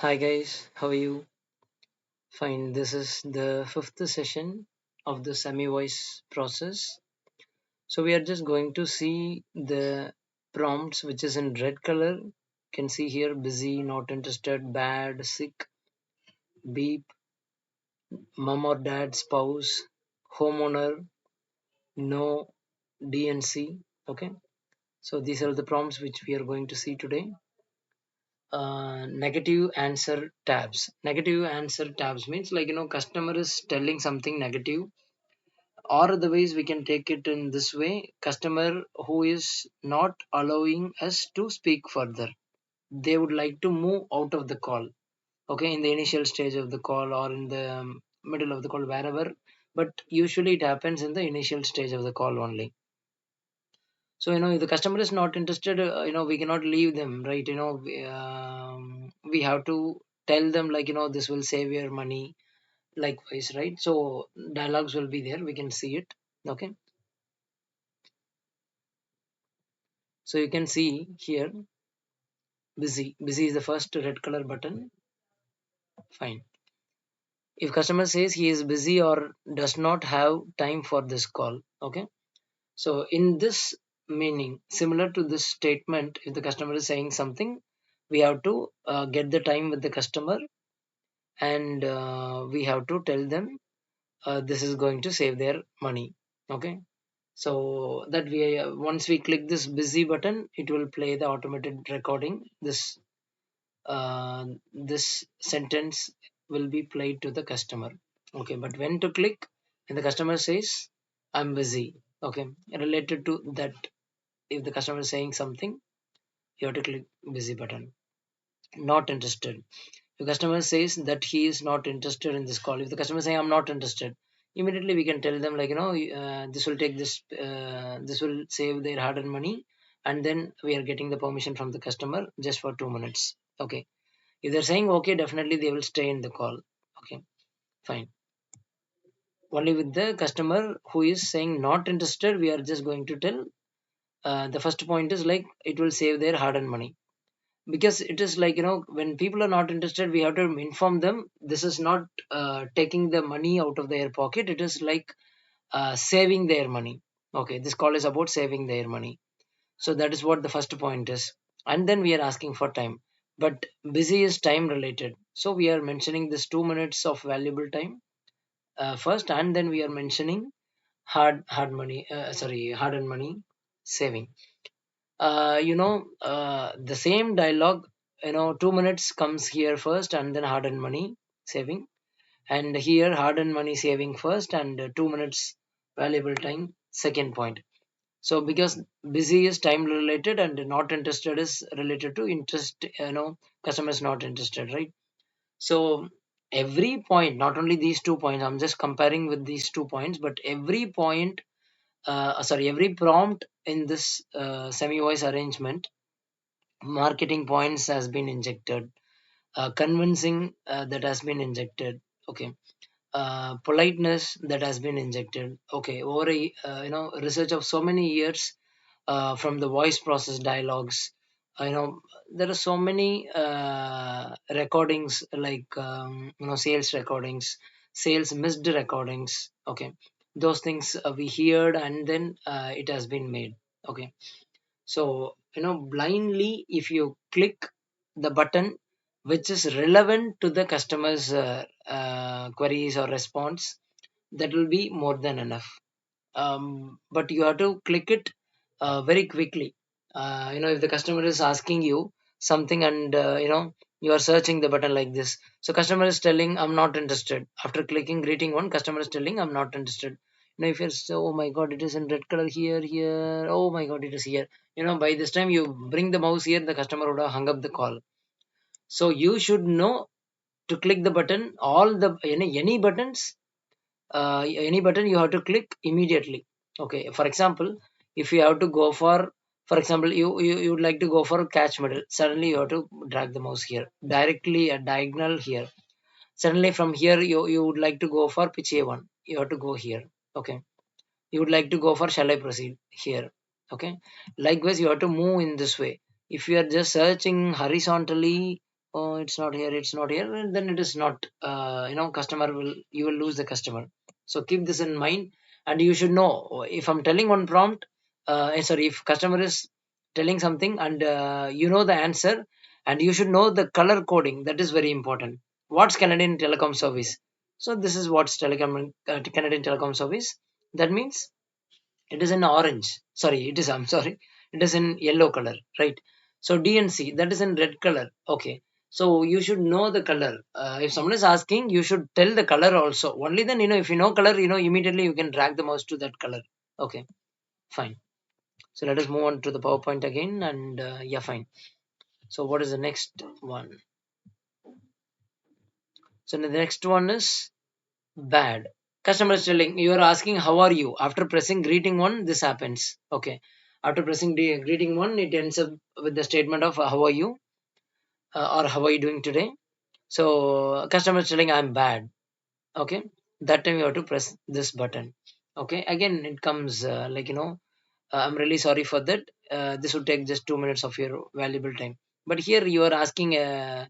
Hi guys, how are you? Fine. This is the fifth session of the semi-voice process. So we are just going to see the prompts which is in red color. You can see here busy, not interested, bad, sick, beep, mom or dad, spouse, homeowner, no, DNC. Okay. So these are the prompts which we are going to see today. Negative answer tabs. Negative answer tabs means customer is telling something negative, or otherwise we can take it in this way: customer who is not allowing us to speak further, they would like to move out of the call. Okay, in the initial stage of the call or in the middle of the call, wherever, but usually it happens in the initial stage of the call only. So if the customer is not interested, we cannot leave them, right? We have to tell them, this will save your money, likewise, right? So dialogues will be there, we can see it. Okay, so you can see here busy is the first red color button. Fine. If customer says he is busy or does not have time for this call. Okay, so in this meaning, similar to this statement, if the customer is saying something, we have to get the time with the customer, and we have to tell them this is going to save their money. Okay, so that we once we click this busy button, it will play the automated recording. This sentence will be played to the customer. Okay, but when to click? And the customer says I'm busy. Okay, related to that, if the customer is saying something, you have to click busy button. Not interested. If the customer says that he is not interested in this call, if the customer is saying I'm not interested, immediately we can tell them, this will take this will save their hard-earned money, and then we are getting the permission from the customer just for 2 minutes. Okay, if they're saying okay, definitely they will stay in the call. Okay, fine. Only with the customer who is saying not interested, we are just going to tell the first point is like it will save their hard-earned money, because it is when people are not interested, we have to inform them this is not taking the money out of their pocket, it is like saving their money. Okay, this call is about saving their money. So that is what the first point is. And then we are asking for time, but busy is time related, so we are mentioning this 2 minutes of valuable time first, and then we are mentioning hard money, sorry, hard earned money saving. The same dialogue, 2 minutes comes here first, and then hard earned money saving, and here hard earned money saving first, and 2 minutes valuable time second point. So because busy is time related and not interested is related to interest, customers not interested, right? So every point, not only these 2 points, I'm just comparing with these 2 points, but every point, sorry, every prompt in this semi voice arrangement, marketing points has been injected, convincing that has been injected. Okay, politeness that has been injected. Okay, over a research of so many years, from the voice process dialogues, there are so many recordings, sales recordings, sales missed recordings. Okay, those things we heard, and then it has been made. Okay, so blindly if you click the button which is relevant to the customer's queries or response, that will be more than enough. But you have to click it very quickly. If the customer is asking you something, and you are searching the button like this, so customer is telling I'm not interested. After clicking greeting one, customer is telling I'm not interested. If you're so, oh my god, it is in red color here, oh my god, it is here. By this time you bring the mouse here, the customer would have hung up the call. So you should know to click the button, all the any buttons, any button you have to click immediately. Okay, for example, if you have to go for example, you would like to go for catch middle, suddenly you have to drag the mouse here directly a diagonal here. Suddenly from here you would like to go for pitch a1, you have to go here. Okay, you would like to go for shall I proceed here. Okay, likewise you have to move in this way. If you are just searching horizontally, oh, it's not here, it's not here, and then it is not, customer will, you will lose the customer. So keep this in mind. And you should know, if I'm telling one prompt, sorry, if customer is telling something and you know the answer, and you should know the color coding, that is very important. What's Canadian telecom service? So this is what's Canadian telecom service. That means it is in orange, sorry, it is, I'm sorry, it is in yellow color, right? So DNC, that is in red color. Okay, so you should know the color. If someone is asking, you should tell the color also. Only then, if you know color, immediately you can drag the mouse to that color. Okay, fine. So let us move on to the PowerPoint again, and yeah, fine. So what is the next one? So the next one is bad. Customer is telling, you are asking how are you. After pressing greeting one, this happens. Okay, after pressing the greeting one, it ends up with the statement of how are you, or how are you doing today. So customer is telling I'm bad. Okay, that time you have to press this button. Okay, again it comes, I'm really sorry for that. This would take just 2 minutes of your valuable time. But here you are asking a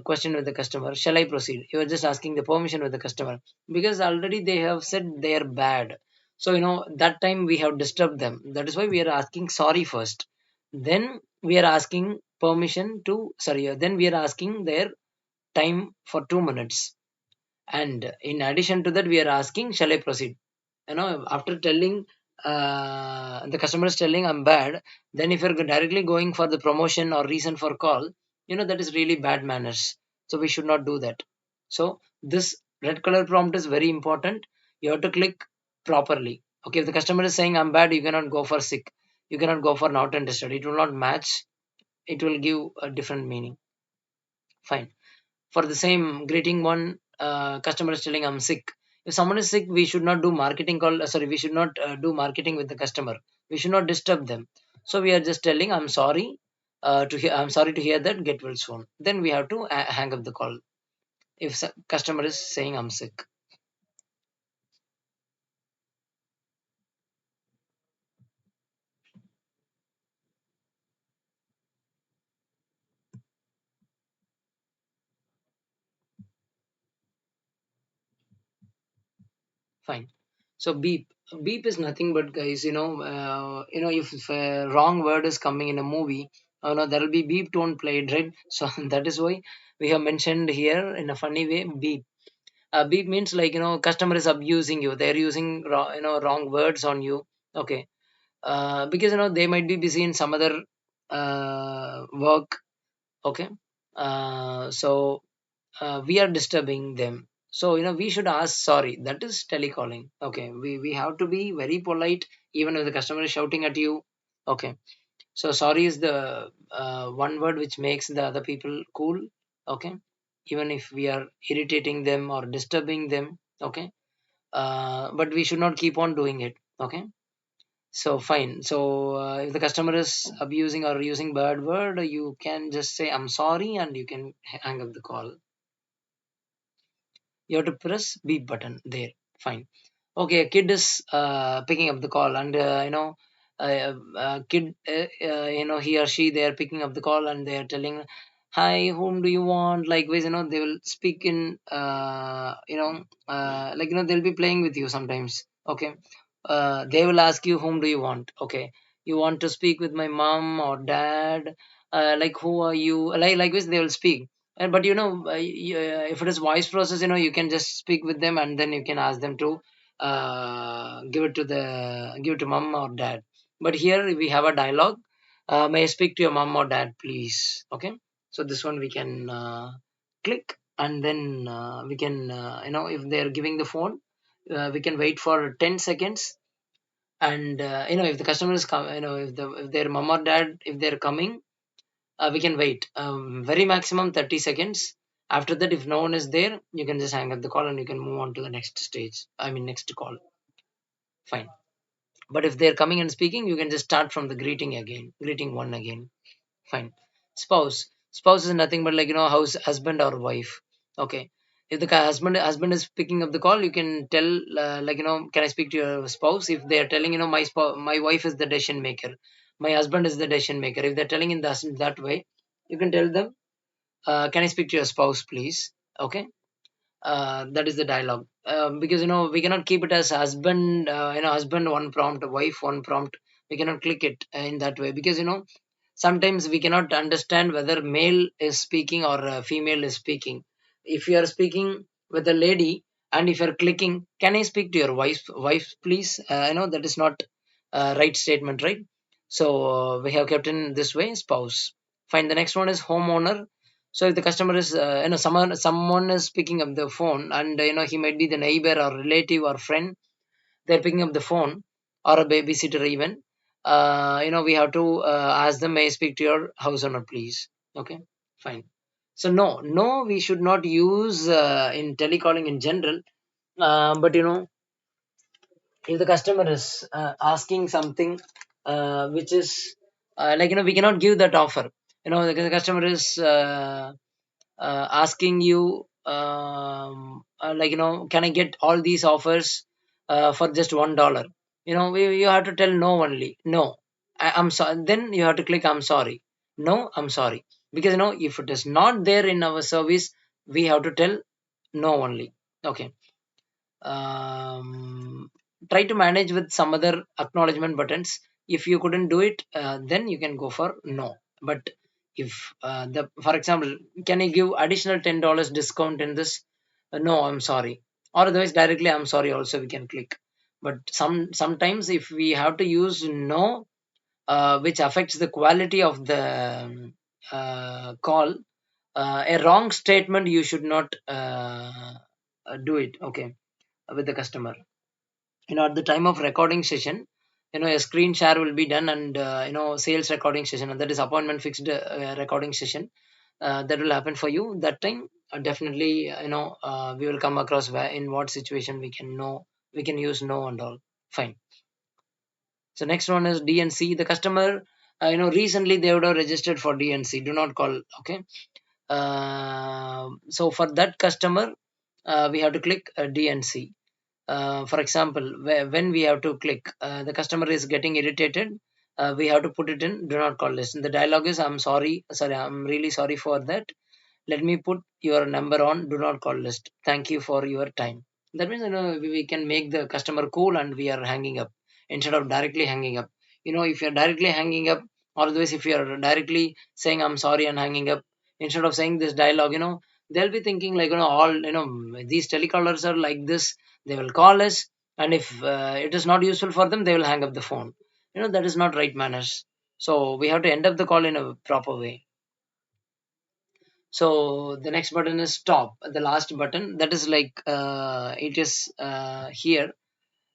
question with the customer. Shall I proceed? You are just asking the permission with the customer, because already they have said they are bad. So that time we have disturbed them. That is why we are asking sorry first. Then we are asking permission to, sorry. Then we are asking their time for 2 minutes. And in addition to that, we are asking, shall I proceed? After telling, the customer is telling I'm bad, then if you're directly going for the promotion or reason for call, that is really bad manners. So we should not do that. So this red color prompt is very important. You have to click properly. Okay, if the customer is saying I'm bad, you cannot go for sick. You cannot go for not interested. It will not match. It will give a different meaning. Fine. For the same greeting one, customer is telling I'm sick. If someone is sick, we should not do marketing call, sorry, we should not do marketing with the customer. We should not disturb them. So we are just telling I'm sorry, I'm sorry to hear that, get well soon. Then we have to hang up the call if customer is saying I'm sick. Fine. So beep is nothing but, guys, if a wrong word is coming in a movie, there will be beep tone played, right? So that is why we have mentioned here in a funny way beep. Beep means, like, customer is abusing you, they're using wrong, wrong words on you. Okay, because they might be busy in some other work. Okay, so we are disturbing them. So we should ask sorry. That is telecalling. Okay, we have to be very polite even if the customer is shouting at you. Okay, so sorry is the one word which makes the other people cool. Okay, even if we are irritating them or disturbing them. Okay, but we should not keep on doing it. Okay, so fine. So if the customer is abusing or using bad word, you can just say I'm sorry and you can hang up the call. You have to press beep button there. Fine. Okay, a kid is picking up the call, and kid, he or she, they are picking up the call and they are telling, hi, whom do you want? Likewise, they will speak in, they'll be playing with you sometimes. Okay, they will ask you, whom do you want? Okay, you want to speak with my mom or dad? Like, who are you? Likewise, they will speak. But if it is voice process, you can just speak with them and then you can ask them to give it to mom or dad. But here we have a dialogue. May I speak to your mom or dad, please? Okay, so this one we can click, and then we can, if they're giving the phone, we can wait for 10 seconds. And if the customer is if their mom or dad, if they're coming, we can wait, very maximum 30 seconds. After that, if no one is there, you can just hang up the call and you can move on to the next stage, I mean next call. Fine. But if they're coming and speaking, you can just start from the greeting one again. Fine. Spouse is nothing but, like, house, husband or wife. Okay, if the husband is picking up the call, you can tell, can I speak to your spouse? If they are telling, my wife is the decision maker, my husband is the decision maker, if they're telling in that way, you can tell them, Can I speak to your spouse, please? Okay. That is the dialogue, because we cannot keep it as husband, husband one prompt, wife one prompt. We cannot click it in that way, because sometimes we cannot understand whether male is speaking or female is speaking. If you are speaking with a lady and if you're clicking, can I speak to your wife, please? That is not right statement, right? So we have kept in this way, spouse. Fine. The next one is homeowner. So if the customer is, someone is picking up the phone, and he might be the neighbor or relative or friend, they're picking up the phone, or a babysitter even. We have to ask them, may I speak to your house owner, please? Okay, fine. So no, we should not use in telecalling in general. But if the customer is asking something which is we cannot give that offer. The customer is asking you, can I get all these offers for just $1? You have to tell no only. No, I'm sorry. Then you have to click I'm sorry. No, I'm sorry. Because if it is not there in our service, we have to tell no only. Okay. um, Try to manage with some other acknowledgement buttons. If you couldn't do it, then you can go for no. But if the for example, can you give additional $10 discount in this? No, I'm sorry. Or otherwise directly I'm sorry also we can click. But sometimes if we have to use no, which affects the quality of the call, a wrong statement, you should not do it, okay, with the customer. At the time of recording session, a screen share will be done, and sales recording session, and that is appointment fixed recording session, that will happen for you that time. Definitely, we will come across where, in what situation we can use no and all. Fine. So next one is DNC. The customer, recently they would have registered for DNC, do not call. Okay. So for that customer, we have to click DNC. For example, when we have to click, the customer is getting irritated, we have to put it in do not call list. The dialogue is, I'm really sorry for that. Let me put your number on do not call list. Thank you for your time. That means, we can make the customer cool and we are hanging up instead of directly hanging up. If you're directly hanging up, or otherwise if you're directly saying I'm sorry and hanging up, instead of saying this dialogue, they'll be thinking like, all, these telecallers are like this. They will call us, and if it is not useful for them, they will hang up the phone. That is not right manners. So we have to end up the call in a proper way. So the next button is stop, the last button. That is like, it is here.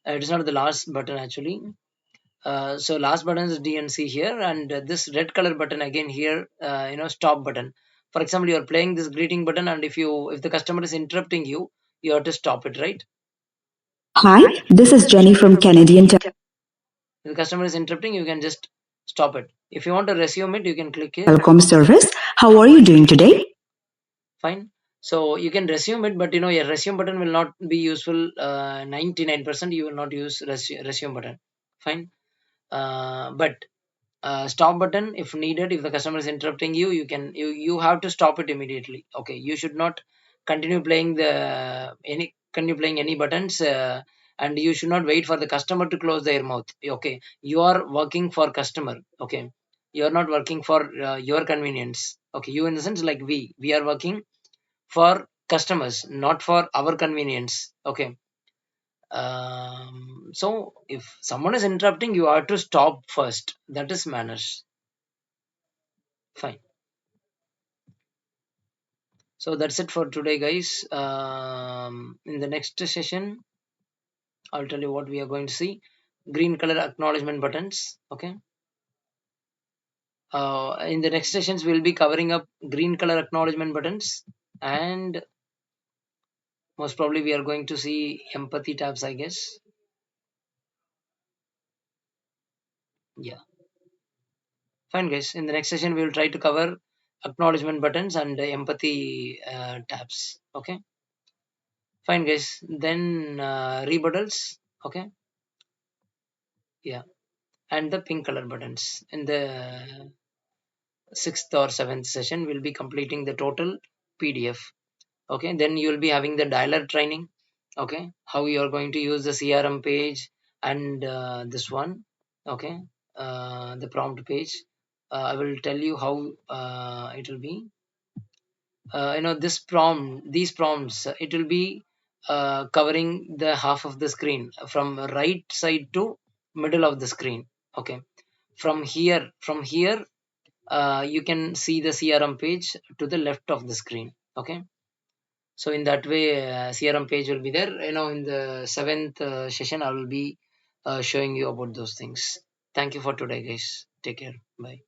It is not the last button actually. So last button is DNC here, and this red color button again here, stop button. For example, you are playing this greeting button, and if the customer is interrupting you, you have to stop it, right? Hi, this is Jenny from Canadian If the customer is interrupting, you can just stop it. If you want to resume it, you can click here. Telecom Service. How are you doing today? Fine. So you can resume it, but your resume button will not be useful. 99% you will not use resume button. Fine. But stop button, if needed, if the customer is interrupting you, you have to stop it immediately. Okay, you should not continue playing any buttons, and you should not wait for the customer to close their mouth. Okay, you are working for customer. Okay, you are not working for your convenience. Okay, you in the sense like we are working for customers, not for our convenience. Okay. So if someone is interrupting, you have to stop first. That is manners. Fine. So that's it for today, guys. In the next session, I'll tell you what we are going to see. Green color acknowledgement buttons. Okay. In the next sessions, we'll be covering up green color acknowledgement buttons, and most probably we are going to see empathy tabs, I guess. Yeah. Fine, guys. In the next session, we will try to cover acknowledgement buttons and empathy tabs. Okay. Fine, guys. Then rebuttals. Okay. Yeah. And the pink color buttons in the sixth or seventh session we'll be completing the total PDF. Okay, then you will be having the dialer training. Okay, how you are going to use the CRM page and this one. Okay, the prompt page. I will tell you how it will be. This prompt, these prompts, it will be covering the half of the screen from right side to middle of the screen. Okay, from here you can see the CRM page to the left of the screen. Okay, so in that way CRM page will be there. In the seventh session I will be showing you about those things. Thank you for today, guys. Take care. Bye.